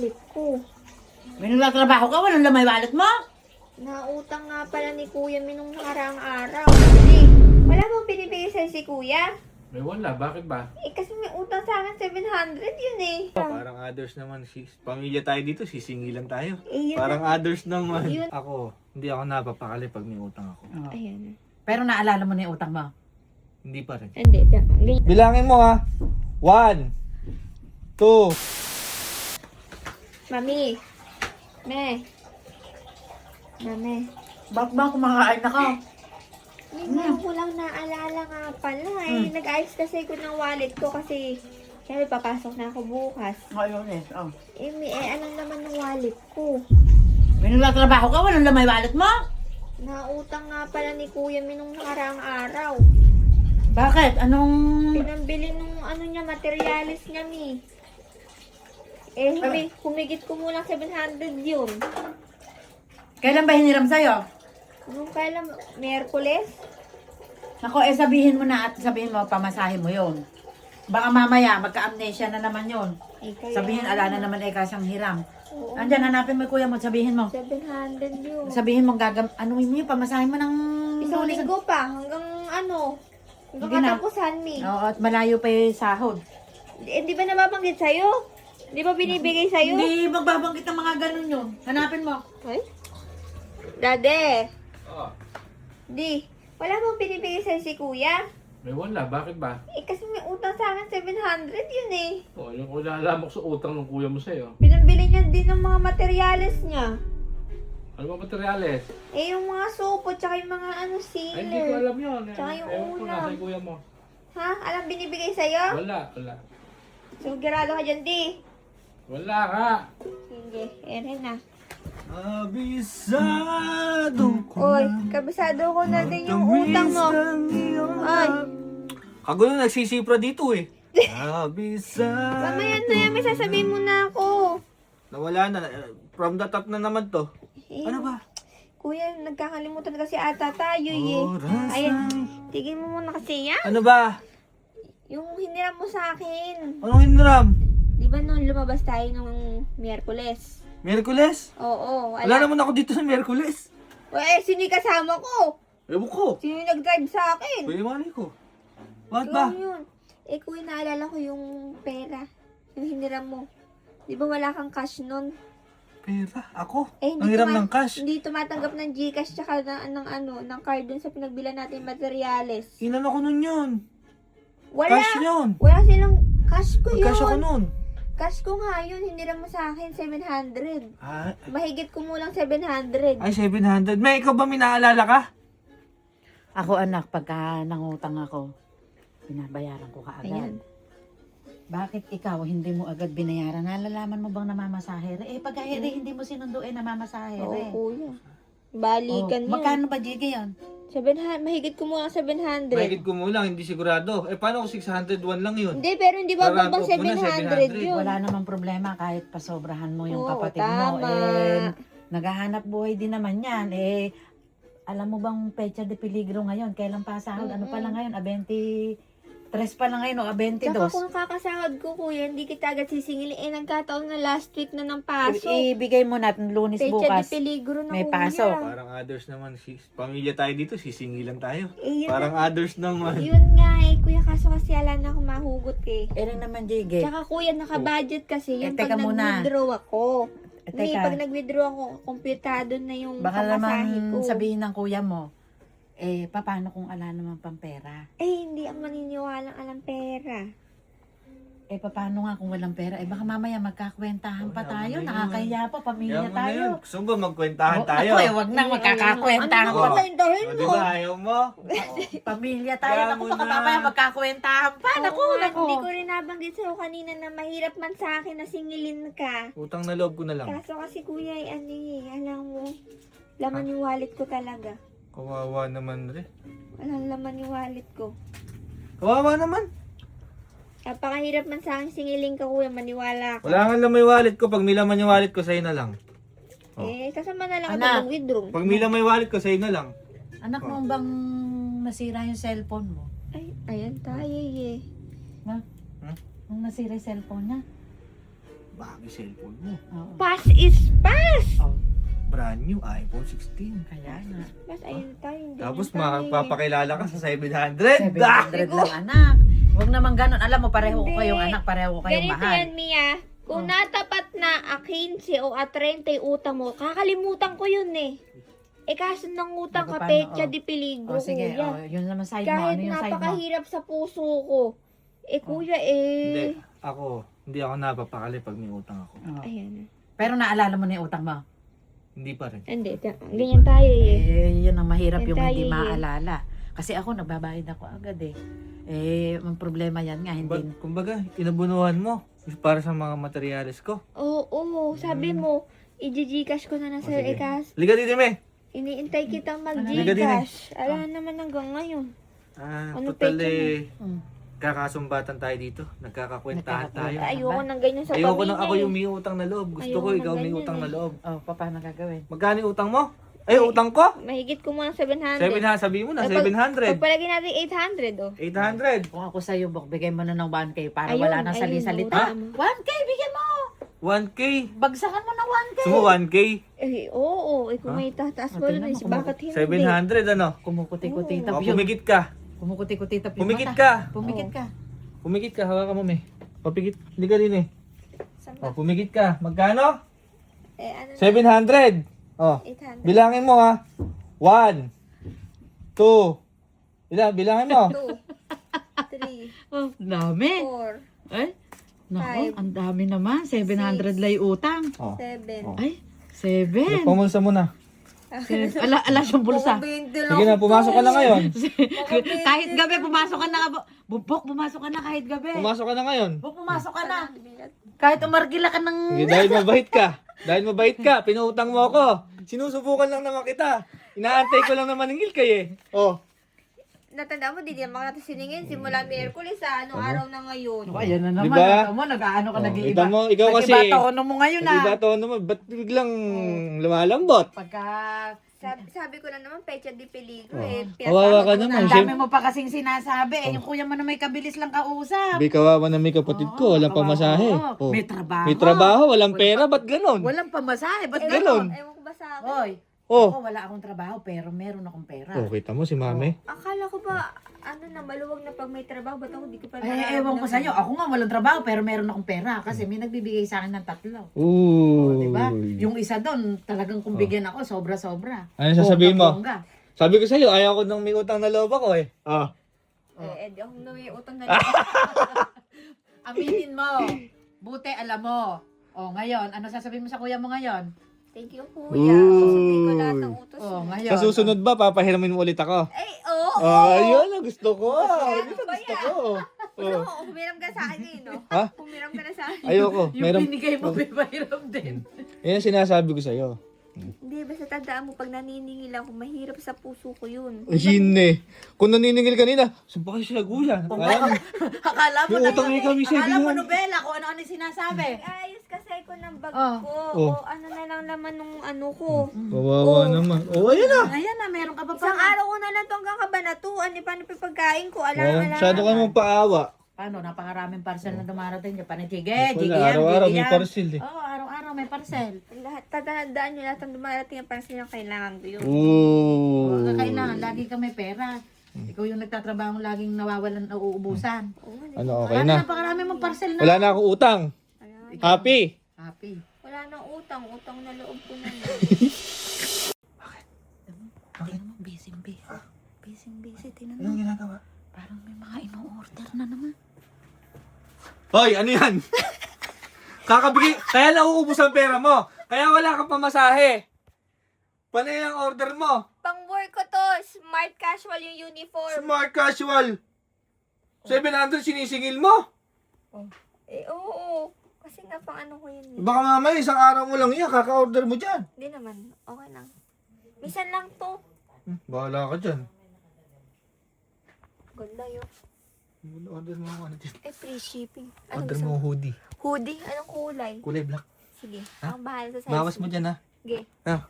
wallet ko. May nagtatrabaho ka, walang lamay wallet mo? Nautang nga pala ni Kuya Minong nakaraang araw. Hindi, wala bang binibigay sa'yo si Kuya? May wala, bakit ba? Eh, kasi may utang sa akin 700 yun eh. Parang others naman, pamilya tayo dito, sisingilan tayo. Eh, yun Parang others naman. Yun. Ako, hindi ako napapakali pag may utang ako. Oo. Ayan. Pero naalala mo na yung utang mo? Hindi pa rin. Hindi, Bilangin mo ha. 1, 2. Mami. Mami. Bakit ba kumakain ako? Ngayon ko lang naalala nga pala eh. Nag-ayos kasi ko ng wallet ko kasi syempre papasok na ako bukas. Ngayon eh. Oh. Anong naman ng wallet ko? May nagtatrabaho ka, walang lamay wallet mo? Nautang nga pala ni Kuya Minong nakaraang araw. Bakit? Anong... Pinambili nung niya, materialis niya mi. Humigit ko muna 700 yun. Kailan ba hiniram sa'yo? Nung kailan, Miyerkules? Ako, sabihin mo na at sabihin mo, pamasahe mo yon. Baka mamaya, magka-amnesia na naman yon. Sabihin, ala na naman kasang hiram. Oo. Andyan, hanapin mo yung kuya mo, sabihin mo. 700 yun. Sabihin mo, ano mo yung pamasahe mo ng... Isang linggo pa, hanggang hanggang Sige na. katapusan mi. Oo, at malayo pa yung sahod. Di ba nababanggit sa'yo? Di ba binibigay sa'yo? Hindi magbabanggit ng mga ganun yun. Hanapin mo. Ay? Dade, Oh, di, wala bang binibigay sa'yo si Kuya? may wala, bakit ba? Eh, kasi may utang sa akin 700 yun eh. Oh, yung ulala mo sa utang ng kuya mo sa'yo. Pinambili niya din ng mga materyales niya. Ano ba materyales? Eh, yung mga sopo, tsaka yung mga Ay, hindi ko sealer. alam yun. Tsaka yung Ewan ko ulam. nasa yung kuya mo. Ha? Alam binibigay sa'yo? Wala. Sigurado ka dyan, di. Wala ka. Sige, ere na. Abisado Oy, kabisado ko na din yung utang mo. Ay, Kagulo nagsisipra dito eh. Abisado. mamaya na yan, may sasabihin mo na ako. Nawala na. From the top na naman to. Eh, Ano ba? Kuya, nagkakalimutan kasi ata tayo eh. Oras Ayan, tigil mo muna kasi yan. Ano ba? Yung hiniram mo sa akin. Anong hiniram? Di ba nung lumabas tayo nung Miyerkules? Miyerkules? Oo, Wala naman ako dito sa Miyerkules. Eh, sino yung kasama ko? Ewan ko. Sino yung nag-drive sa akin? Kuya mali ko. Bakit ba? Yun. Eh, kuya, naalala ko yung pera. Yung hiniram mo. Di ba wala kang cash nun? Pera? Ako? Eh, Ang hiram ng cash? Hindi tumatanggap ng Gcash tsaka ng card dun sa pinagbilan natin materyales. Inano ko nun yun. Wala. Cash yun. Wala silang cash ko yun. Magcash ako nun. Cash ko nga yun. Hiniram mo sa akin 700. Ah, Mahigit ko mulang 700. ay, 700. May ikaw ba minaalala ka? Ako anak, pagka nangutang ako, binabayaran ko kaagad. Ayan. Bakit ikaw hindi mo agad binayaran? Nalalaman mo bang namamasahe? Pagka hindi mo sinundo namamasahe. Oo, kuya. Balikan yun. Magkano ba, Jiggy, yun? 700. Mahigit ko mulang 700. Mahigit ko mo lang, hindi sigurado. Eh, paano kung 601 lang yun? Hindi, pero hindi ba Marami bang ko muna, 700 yun? Wala namang problema kahit pasobrahan mo yung Oo, kapatid mo. tama. Naghahanap buhay din naman yan. Alam mo bang pecha de peligro ngayon? Kailan pa sahod? Ano pa lang ngayon? 23 pa lang ngayon o 22? Tsaka kung kakasahod ko, kuya, hindi kita agad sisingilin. Eh, nagkataon na last week na ng pasok. Ibigay mo natin lunes Pecha de bukas. peligro na, May kuya. pasok. Parang others naman. Pamilya tayo dito, sisingilan tayo. Eh, yun, Parang others naman. yun nga eh, kuya, kaso kasi ala na ako mahugot eh. Lang naman, Jiggy. Tsaka kuya, naka-budget kasi yun teka pag muna. nag-withdraw ako. Teka. Pag nag-withdraw ako, kompletado na yung Baka pamasahe naman ko. sabihin ng kuya mo, paano kung ala naman pang pera? Eh, hindi ako maniniwalang alang pera. Paano nga kung walang pera? Baka mamaya magkakwentahan pa Wala tayo. mo na yun. Nakakahiya pa, pamilya Kaya mo na tayo. yun. Gusto mo ba magkwentahan tayo? Ako wag na, magkakakwentahan Ano pa. ba dahin O, mo? di ba ayaw mo? Pamilya tayo. Kaya Naku, mo baka na. mamaya magkakwentahan pa. Naku, Oo nga, naku. Hindi ko rin nabanggit sa'yo kanina na mahirap man sa akin na singilin ka. Utang na loob ko na lang. Kaso kasi kuya, alam mo, laman yung wallet ko talaga. Kawawa naman rin. Walang laman yung wallet ko. Kawawa naman. Napakahirap man sa akin singilin ka kuya, maniwala ka. Wala nga lang may wallet ko. Pag may laman yung wallet ko, sa'yo na lang. Oh. Kasama na lang Anak. ako mag-withdraw. Pag may laman yung wallet ko, sa'yo na lang. Anak mo bang nasira yung cellphone mo? Ay, ayan tayo eh. Ha? Hmm? Nung nasira yung cellphone niya? Bagay cellphone mo. Oo. Pass is pass! Oh, Brand new iPhone 16. kaya nga. Mas ayun tayo, hindi Tapos na tayo. mapapakilala ka sa 700. 700 lang anak. Huwag naman ganun. Alam mo, pareho ko Hindi. kayong anak, pareho ko kayong Ganito mahal. yan, Mia. Kung natapat na a 15 o a 30 utang mo, kakalimutan ko yun eh. Eh kaso ng utang ka, Paano, pecha oh. di peligro, O sige, kuya. yun naman side mo. Kahit Ano yung side mo? napakahirap sa puso ko. Eh kuya Hindi, eh. hindi ako napapakali pag may utang ako. Oo. Ayan. Pero naalala mo na yung utang mo? Hindi pa rin. Hindi, ganyan tayo eh. Yun ang mahirap Yan yung hindi tayo, eh. maalala. Kasi ako, nagbabayad ako agad eh. Ang problema yan nga, hindi. Kumbaga, inabunuhan mo para sa mga materyales ko. Oo, sabi mo, i-gcash ko na lang O, sa sige. ikas. Liga dito, me. Iniintay kitang Liga din eh. mag-gcash. Alam naman hanggang ngayon. Ano Total pecha Hmm. kakasumbatan tayo dito. Nagkakakwentahan tayo. Ayoko nang ganyan sa Ayoko pamilya. nang ako yung may utang na loob. Gusto Ayoko ko ikaw ng may ganyan utang na eh. loob. Oh, paano gagawin? Magkano yung utang mo? Ay, utang ko? Mahigit ko muna 700. 700, sabi mo na, Ay, 700. Pagpalagay natin 800, oh. 800. Kung ako sa'yo, Bok, bigay mo na ng 1K para Ayun, wala nang ayun, sali-salita. ayun. 1K, bigyan mo! 1K. Bagsakan mo ng 1K! Gusto mo 1K? Eh, oo. Eh, kung may tataas ko Tingnan rin, mo, bakit hindi? 700 ano? Kumukuti-kuti O, tap yun. pumikit ka. Kumukuti-kuti tap yun. Pumikit Mata. ka. Pumikit ka. Pumikit ka, hawakan mo, me. Papikit. Hindi ka din eh. Saan ba? O, pumikit ka. Magkano? Eh, ano na? 700. O, 800. bilangin mo ha. 1, 2, bilangin mo. 2, 3, Oh, dami. 4, Ay, naku, Five. ang dami naman. 700 lay utang. O, 7. Ay, 7. pumulsa mo na. Ala siyang bulsa. Sige na, pumasok ka na ngayon. Kahit gabi, pumasok ka na. Buk, pumasok ka na kahit gabi. Pumasok ka na ngayon. Buk, pumasok ka na. Kahit umargila ka ng... Sige, dahil mabait ka. Dahil mabait ka, pinuutang mo ako. Sinusubukan lang naman kita. Inaantay ko lang na maningil kayo eh. Oh. Natanda mo, di naman natin siningin. Simula Miyerkules sa araw na ngayon. Oh, ayan na naman. Diba? Ito mo, nag-ano ka, Oh, nag-iiba. kita mo, ikaw kasi- Nag-iba tono mo ngayon Hindi ba ah. to naman? Ba't biglang lumalambot? Pagka... Sabi ko na naman, pecha di peligro Oh. eh. Kawawa ka Pinasama ko naman, na. Ang dami mo pa kasing sinasabi. Eh, yung kuya mo na may kabilis lang kausap. Di kawawa na may kapatid ko, walang kawawa. pamasahe. Oo, Oh. may trabaho. May trabaho, walang pera, ba't ganon? Walang pamasahe. Ba't Ewan ganon? ko, ewan ko ba sa akin? Hoy, Oh. ako wala akong trabaho pero meron akong pera. Oh, kita mo si mami. Akala ko ba, maluwag na pag may trabaho, ba't ako di ko pa Eh, ewan ko sa'yo. Ako nga walang trabaho pero meron akong pera kasi may nagbibigay sa akin ng 3. Ooh. Diba? Yung isa doon, talagang kung bigyan ako, sobra-sobra. Ano sasabihin mo? Bongga-bongga. Sabi ko sa'yo, ayaw ko nang may utang na loob ako eh. Ah. Di ako may utang na Aminin mo. Buti alam mo. O, ngayon, ano sasabihin mo sa kuya mo ngayon? Thank you, kuya. Susundin ko lahat ng utos. O, ngayon. Sa susunod ba, papahiramin mo ulit ako? Eh, oo. Ah, yun ang gusto ko. Yun ang ba gusto yan? ko. Gusto mo, humiram ka sa akin eh, no? Ha? Humiram ka na sa akin. Ayoko. Yung Meron, binigay mo, may pahiram din. yan ang sinasabi ko sa'yo. Hindi, basta tandaan mo, pag naniningil ako, mahirap sa puso ko yun. Ayun eh. Kung naniningil kanina, sumpa kayo sila kuya. Akala mo May utang na kami sa akala mo bilan. nobela kung ano-ano yung sinasabi. Ayos kasi ko ng bag Oh. ko. Oh. O ano na lang laman nung ano ko. Kawawa naman. Oh, ayun na. Ayan na, meron ka pa Isang pa. araw ko na lang ito hanggang kabanatuan. Di paano pa pagkain ko? Alam, Oh, alam. masyado ka naman paawa. Paano? Napakaraming parcel na dumarating dyan. Panachige, Wala, jigyan, araw-araw may jigyan. parcel eh. Oo, araw-araw may parcel. Lahat, tatandaan nyo lahat ng dumarating ang parang silang kailangan ko yun. Oh. Oo, kailangan, lagi ka may pera. Ikaw yung nagtatrabaho laging nawawalan o uubusan. Oo, Ano, okay Wala na. na, napakarami mong parcel na. Wala na akong utang. Happy. Happy. Wala nang utang. Utang na loob ko na. Tingnan mo, busy-busy. Busy-busy, tingnan mo. Anong ginagawa? Parang may mga ino-order na naman. Hoy, ano yan? Kakabigay, kaya nauubos ang pera mo. Kaya wala kang pamasahe. Panay ang order mo. Pang work ko to. Smart casual yung uniform. Smart casual. 700 sinisingil mo. Eh, oo. Kasi nga pang ano ko yun. Eh. Baka mamaya isang araw mo lang yan, kaka-order mo dyan. Hindi naman. Okay lang. Misan lang to. Bahala ka dyan. Ganda yun. Order mo ano dyan. Eh, free shipping. Ano Order gusto mo hoodie. Hoodie? Anong kulay? Kulay black. Sige. Ha? Ang bahala sa size. Bawas mo dyan ha. Sige. Ah,